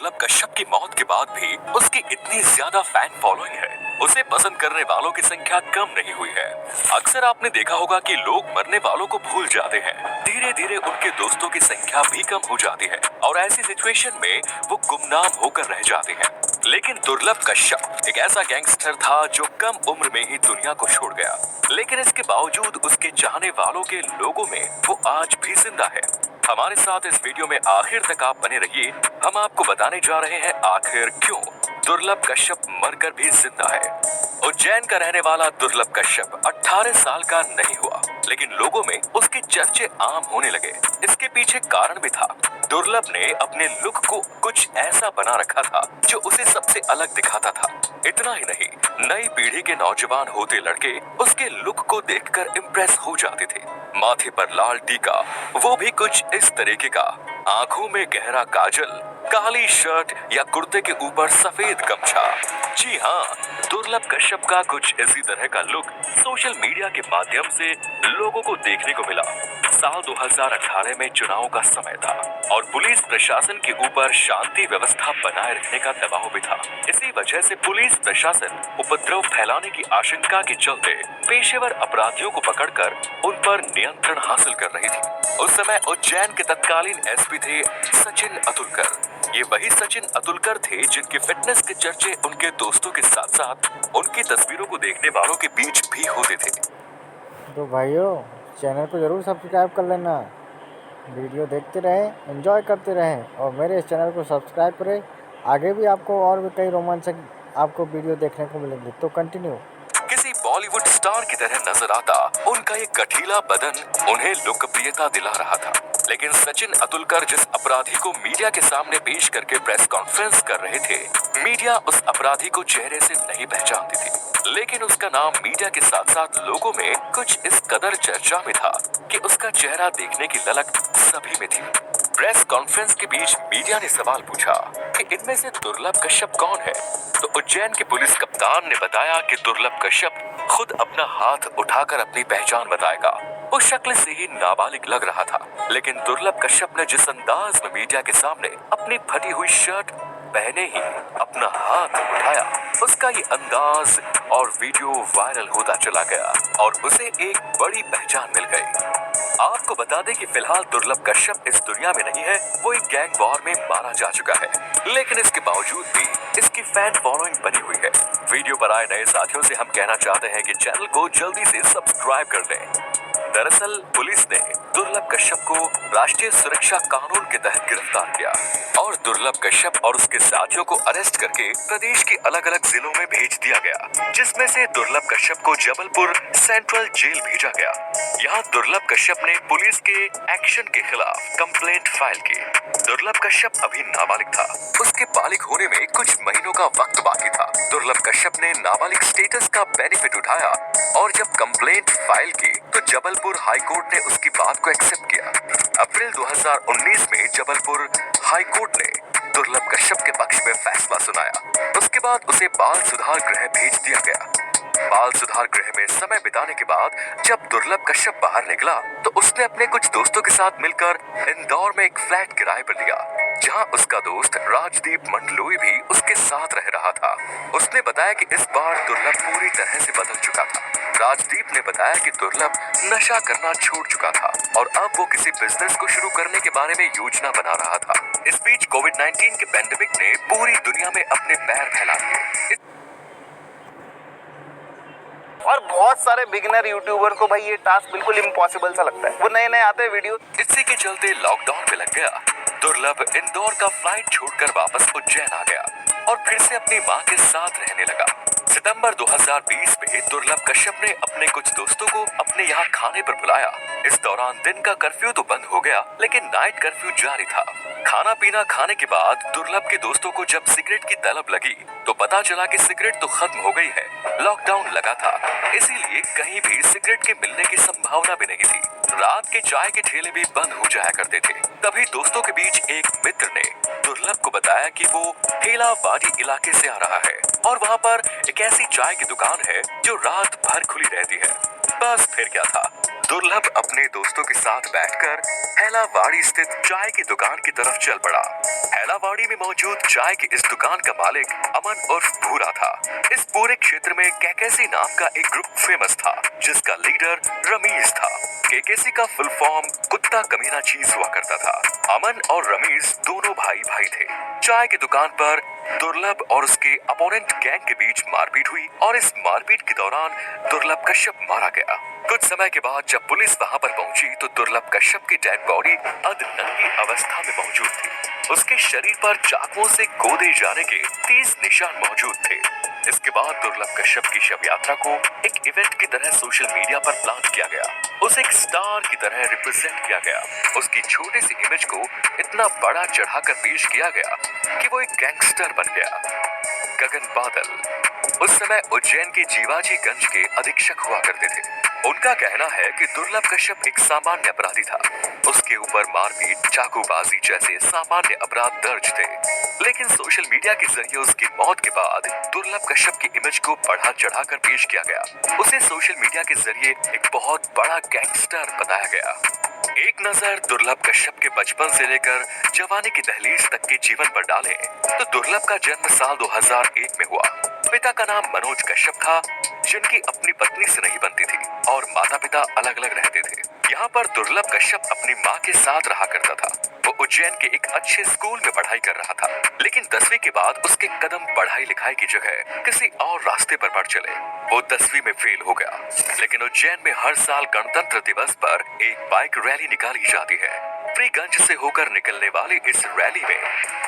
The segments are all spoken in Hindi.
दुर्लभ कश्यप की मौत के बाद भी उसकी इतनी ज्यादा फैन फॉलोइंग है, उसे पसंद करने वालों की संख्या कम नहीं हुई है। अक्सर आपने देखा होगा कि लोग मरने वालों को भूल जाते हैं, धीरे धीरे उनके दोस्तों की संख्या भी कम हो जाती है और ऐसी सिचुएशन में वो गुमनाम होकर रह जाते हैं। लेकिन दुर्लभ कश्यप एक ऐसा गैंगस्टर था जो कम उम्र में ही दुनिया को छोड़ गया, लेकिन इसके बावजूद उसके चाहने वालों के लोगों में वो आज भी जिंदा है। हमारे साथ इस वीडियो में आखिर तक आप बने रहिए। हम आपको बताने जा रहे हैं आखिर क्यों दुर्लभ कश्यप मरकर भी जिंदा है। उज्जैन का रहने वाला दुर्लभ कश्यप 18 साल का नहीं हुआ, लेकिन लोगों में उसके चर्चे आम होने लगे। इसके पीछे कारण भी था। दुर्लभ ने अपने लुक को कुछ ऐसा बना रखा था जो उसे सबसे अलग दिखाता था। इतना ही नहीं, नई पीढ़ी के नौजवान होते लड़के उसके लुक को देखकर इम्प्रेस हो जाते थे। माथे पर लाल टीका, वो भी कुछ इस तरीके का, आंखों में गहरा काजल, काली शर्ट या कुर्ते के ऊपर सफेद गमछा। जी हाँ, दुर्लभ कश्यप का कुछ इसी तरह का लुक सोशल मीडिया के माध्यम से लोगों को देखने को मिला। साल 2018 में चुनाव का समय था और पुलिस प्रशासन के ऊपर शांति व्यवस्था बनाए रखने का दबाव भी था। इसी वजह से पुलिस प्रशासन उपद्रव फैलाने की आशंका के चलते पेशेवर अपराधियों को पकड़कर उन पर नियंत्रण हासिल कर रही थी। उस समय उज्जैन के तत्कालीन एसपी थे सचिन अतुलकर। ये वही सचिन अतुलकर थे जिनके फिटनेस के चर्चे उनके दोस्तों के साथ साथ उनकी तस्वीरों को देखने वालों के बीच भी होते थे। तो भाइयों, चैनल को ज़रूर सब्सक्राइब कर लेना, वीडियो देखते रहें, एंजॉय करते रहें और मेरे इस चैनल को सब्सक्राइब करें। आगे भी आपको और भी कई रोमांचक आपको वीडियो देखने को मिलेंगे, तो कंटिन्यू। किसी बॉलीवुड स्टार की तरह नजर आता उनका ये गठीला बदन उन्हें लोकप्रियता दिला रहा था। लेकिन सचिन अतुलकर जिस अपराधी को मीडिया के सामने पेश करके प्रेस कॉन्फ्रेंस कर रहे थे, मीडिया उस अपराधी को चेहरे से नहीं पहचानती थी, लेकिन उसका नाम मीडिया के साथ साथ लोगों में कुछ इस कदर चर्चा में था कि उसका चेहरा देखने की ललक सभी में थी। प्रेस कॉन्फ्रेंस के बीच मीडिया ने सवाल पूछा कि इनमें से दुर्लभ कश्यप कौन है, तो उज्जैन के पुलिस कप्तान ने बताया कि दुर्लभ कश्यप खुद अपना हाथ उठाकर अपनी पहचान बताएगा। उस शक्ल से ही नाबालिग लग रहा था, लेकिन दुर्लभ कश्यप ने जिस अंदाज में मीडिया के सामने अपनी फटी हुई शर्ट पहने ही अपना हाथ उठाया, उसका ये अंदाज और वीडियो वायरल होता चला गया और उसे एक बड़ी पहचान मिल गई। आपको बता दें कि फिलहाल दुर्लभ कश्यप इस दुनिया में नहीं है, वो एक गैंग वॉर में मारा जा चुका है, लेकिन इसके बावजूद भी इसकी फैन फॉलोइंग बनी हुई है। वीडियो पर आए नए साथियों से हम कहना चाहते हैं कि चैनल को जल्दी से सब्सक्राइब कर लें। दरअसल पुलिस ने दुर्लभ कश्यप को राष्ट्रीय सुरक्षा कानून के तहत गिरफ्तार किया और दुर्लभ कश्यप और उसके साथियों को अरेस्ट करके प्रदेश के अलग अलग जिलों में भेज दिया गया, जिसमें से दुर्लभ कश्यप को जबलपुर सेंट्रल जेल भेजा गया। यहाँ दुर्लभ कश्यप ने पुलिस के एक्शन के खिलाफ कंप्लेंट फाइल की। दुर्लभ कश्यप अभी नाबालिग था, उसके बालिग होने में कुछ महीनों का वक्त बाकी था। दुर्लभ कश्यप ने नाबालिग स्टेटस का बेनिफिट उठाया और जब कंप्लेंट फाइल की तो जबलपुर हाई कोर्ट ने उसकी बात को एक्सेप्ट किया। अप्रैल 2019 में जबलपुर हाई कोर्ट ने दुर्लभ कश्यप के पक्ष में फैसला सुनाया। उसके बाद उसे बाल सुधार गृह भेज दिया गया। बाल सुधार गृह में समय बिताने के बाद जब दुर्लभ कश्यप बाहर निकला तो उसने अपने कुछ दोस्तों के साथ मिलकर इंदौर में एक फ्लैट किराए पर लिया, जहां उसका दोस्त राजदीप मंडलोई भी उसके साथ रह रहा था। उसने बताया कि इस बार दुर्लभ पूरी तरह से बदल चुका था। राजदीप ने बताया कि दुर्लभ नशा करना छोड़ चुका था और अब वो किसी बिजनेस को शुरू करने के बारे में योजना बना रहा था। इस बीच कोविड-19 के पैंडेमिक ने पूरी दुनिया में अपने पैर फैला दिए और बहुत सारे बिगिनर यूट्यूबर को भाई ये टास्क बिल्कुल इम्पॉसिबल सा लगता है। वो नए नए आते हैं वीडियो, इसी के चलते लॉकडाउन पे लग गया। दुर्लभ इंदौर का फ्लाइट छोड़कर वापस उज्जैन आ गया और फिर से अपनी मां के साथ रहने लगा। सितंबर 2020 में दुर्लभ कश्यप ने अपने कुछ दोस्तों को अपने यहाँ खाने पर बुलाया। इस दौरान दिन का कर्फ्यू तो बंद हो गया, लेकिन नाइट कर्फ्यू जारी था। खाना पीना खाने के बाद दुर्लभ के दोस्तों को जब सिगरेट की तलब लगी तो पता चला कि सिगरेट तो खत्म हो गई है, लॉकडाउन लगा था, इसीलिए कहीं भी सिगरेट के मिलने की संभावना भी नहीं थी। रात के चाय के ठेले भी बंद हो जाया करते थे। तभी दोस्तों के बीच एक मित्र ने दुर्लभ को बताया कि वो हेलावाड़ी इलाके से आ रहा है और वहाँ पर एक ऐसी चाय की दुकान है जो रात भर खुली रहती है। बस फिर क्या था, दुर्लभ अपने दोस्तों के साथ बैठकर हैलावाड़ी स्थित चाय की दुकान की तरफ चल पड़ा। हैलावाड़ी में मौजूद चाय की इस दुकान का मालिक अमन उर्फ भूरा था। इस पूरे क्षेत्र में केकेसी नाम का एक ग्रुप फेमस था, जिसका लीडर रमीज था। केकेसी का फुल फॉर्म कुत्ता कमीना चीज हुआ करता था। अमन और रमीज दोनों भाई थे। चाय की दुकान पर दुर्लभ और उसके अपोनेंट गैंग के बीच मारपीट हुई और इस मारपीट के दौरान दुर्लभ कश्यप मारा गया। कुछ समय के बाद जब पुलिस वहां पर पहुंची तो दुर्लभ कश्यप की डेड बॉडी अधनंगी अवस्था में मौजूद थी। उसके शरीर पर चाकुओं से गोदे जाने के 30 निशान मौजूद थे। इसके बाद दुर्लभ कश्यप की शव यात्रा को एक इवेंट की तरह सोशल मीडिया पर प्लान किया गया। उसे एक स्टार की तरह रिप्रेजेंट किया गया। उसकी छोटी सी इमेज को इतना बड़ा चढ़ाकर पेश किया गया कि वो एक गैंगस्टर बन गया। गगन बादल उस समय उज्जैन के जीवाजीगंज के अधीक्षक हुआ करते थे। उनका कहना है कि दुर्लभ कश्यप एक सामान्य अपराधी था। उसके ऊपर मारपीट, चाकूबाजी जैसे सामान्य अपराध दर्ज थे, लेकिन सोशल मीडिया के जरिए उसकी मौत के बाद दुर्लभ कश्यप की इमेज को बढ़ा चढ़ाकर पेश किया गया। उसे सोशल मीडिया के जरिए एक बहुत बड़ा गैंगस्टर बताया गया। एक नजर दुर्लभ कश्यप के बचपन से लेकर जवानी की दहलीज तक के जीवन पर डालें तो दुर्लभ का जन्म साल 2001 में हुआ। पिता का नाम मनोज कश्यप था, जिनकी अपनी पत्नी से नहीं बनती थी और माता पिता अलग अलग रहते थे। यहाँ पर दुर्लभ कश्यप अपनी माँ के साथ रहा करता था। वो उज्जैन के एक अच्छे स्कूल में पढ़ाई कर रहा था, लेकिन 10वीं के बाद उसके कदम पढ़ाई लिखाई की जगह किसी और रास्ते पर बढ़ चले। वो 10वीं में फेल हो गया, लेकिन उज्जैन में हर साल गणतंत्र दिवस पर एक बाइक रैली निकाली जाती है। फ्रीगंज से होकर निकलने वाली इस रैली में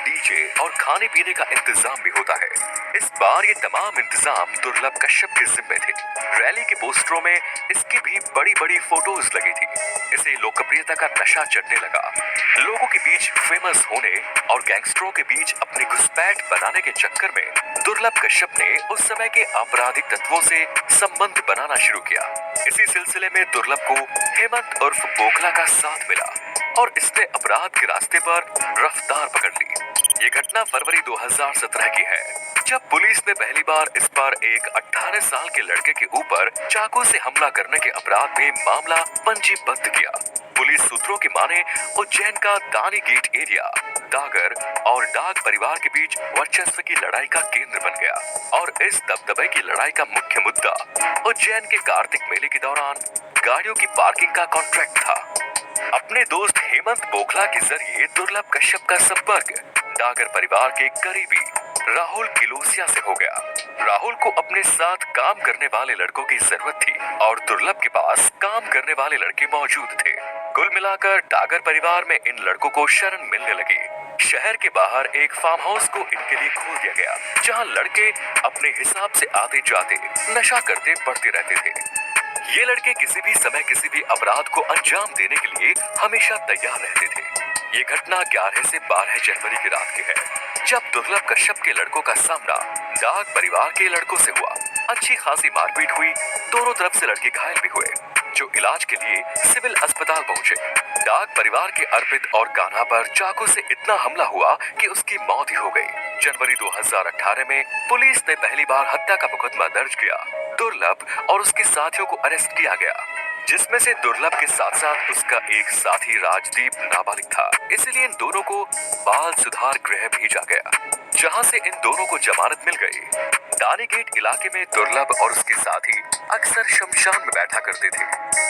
डीजे और खाने पीने का इंतजाम भी होता है। इस बार ये तमाम इंतजाम दुर्लभ कश्यप के जिम्मे थे। रैली के पोस्टरों में इसकी भी बड़ी बड़ी फोटोज लगी थी। इसे लोकप्रियता का नशा चढ़ने लगा। लोगों के बीच फेमस होने और गैंगस्टरों के बीच अपनी घुसपैठ बनाने के चक्कर में दुर्लभ कश्यप ने उस समय के आपराधिक तत्वों से संबंध बनाना शुरू किया। इसी सिलसिले में दुर्लभ को हेमंत उर्फ बोखला का साथ मिला और इसने अपराध के रास्ते पर रफ्तार पकड़ ली। ये घटना फरवरी 2017 की है, जब पुलिस ने पहली बार इस पर एक 18 साल के लड़के के ऊपर चाकू से हमला करने के अपराध में मामला पंजीबद्ध किया। पुलिस सूत्रों की माने उज्जैन का दानी गेट एरिया डागर और डाग परिवार के बीच वर्चस्व की लड़ाई का केंद्र बन गया और इस दबदबे की लड़ाई का मुख्य मुद्दा उज्जैन के कार्तिक मेले के दौरान गाड़ियों की पार्किंग का कॉन्ट्रैक्ट था। अपने दोस्त हेमंत बोखला के जरिए दुर्लभ कश्यप का संपर्क डागर परिवार के करीबी राहुल किलोसिया से हो गया। राहुल को अपने साथ काम करने वाले लड़कों की जरूरत थी और दुर्लभ के पास काम करने वाले लड़के मौजूद थे। कुल मिलाकर डागर परिवार में इन लड़कों को शरण मिलने लगी। शहर के बाहर एक फार्म हाउस को इनके लिए खोल दिया गया, जहां लड़के अपने हिसाब से आते जाते नशा करते बढ़ते रहते थे। ये लड़के किसी भी समय किसी भी अपराध को अंजाम देने के लिए हमेशा तैयार रहते थे। ये घटना 11 से 12 जनवरी की रात की है, जब दुर्लभ कश्यप के लड़कों का सामना डाग परिवार के लड़कों से हुआ। अच्छी खासी मारपीट हुई, दोनों तरफ से लड़के घायल भी हुए, जो इलाज के लिए सिविल अस्पताल पहुंचे। डाग परिवार के अर्पित और कान्हा पर चाकू से इतना हमला हुआ कि उसकी मौत ही हो गई। जनवरी 2018 में पुलिस ने पहली बार हत्या का मुकदमा दर्ज किया। दुर्लभ और उसके साथियों को अरेस्ट किया गया, जिसमें से दुर्लभ के साथ साथ उसका एक साथी राजदीप नाबालिग था। इसलिए इन दोनों को बाल सुधार गृह भेजा गया, जहां से इन दोनों को जमानत मिल गई। दानी गेट इलाके में दुर्लभ और उसके साथी अक्सर शमशान में बैठा करते थे,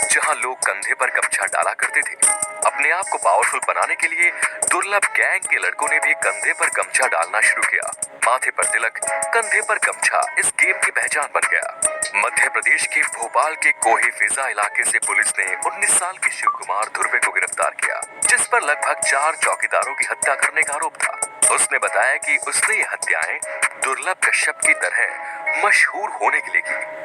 जहां लोग कंधे पर गमछा डाला करते थे। अपने आप को पावरफुल बनाने के लिए दुर्लभ गैंग के लड़कों ने भी कंधे पर गमछा डालना शुरू किया। माथे पर तिलक, कंधे पर गमछा इस गेम की पहचान बन गया। मध्य प्रदेश के भोपाल के कोहे फिजा इलाके से पुलिस ने 19 साल के शिव कुमार धुर्वे को गिरफ्तार किया, जिस पर लगभग 4 चौकीदारों की हत्या करने का आरोप था। उसने बताया कि उसने ये हत्याएं दुर्लभ कश्यप की तरह मशहूर होने के लिए की।